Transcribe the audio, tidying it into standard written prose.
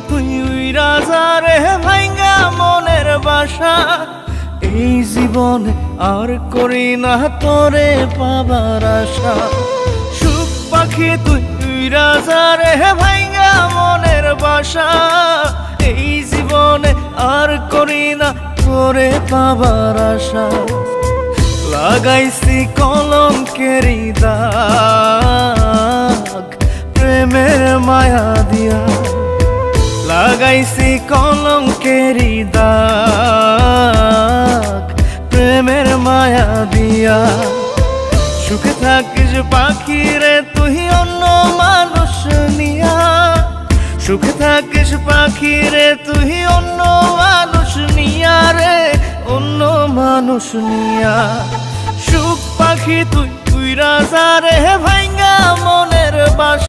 তুই উইরা যা রে ভাঙ্গা মনের বাসা। এই জীবনে আর করি না তোরে পাবার আশা। সুখ পাখি তুই উইরা যা রে ভাঙ্গা মনের বাসা। এই জীবনে আর করি না তোরে পাবার আশা। লাগাইছি কলঙ্কেরি দাগ প্রেমের মায়া দিয়া। লাগাইছি কলঙ্কেরি দাগ প্রেমের মায়া দিয়া। সুখে থাকিস পাখি রে তুই অন্য মানুষ নিয়া। সুখে থাকিস পাখি রে তুই অন্য মানুষ নিয়া রে, অন্য মানুষ নিয়া। সুখ পাখি তুই উইরা যা রে ভাঙ্গা মনের বাসা।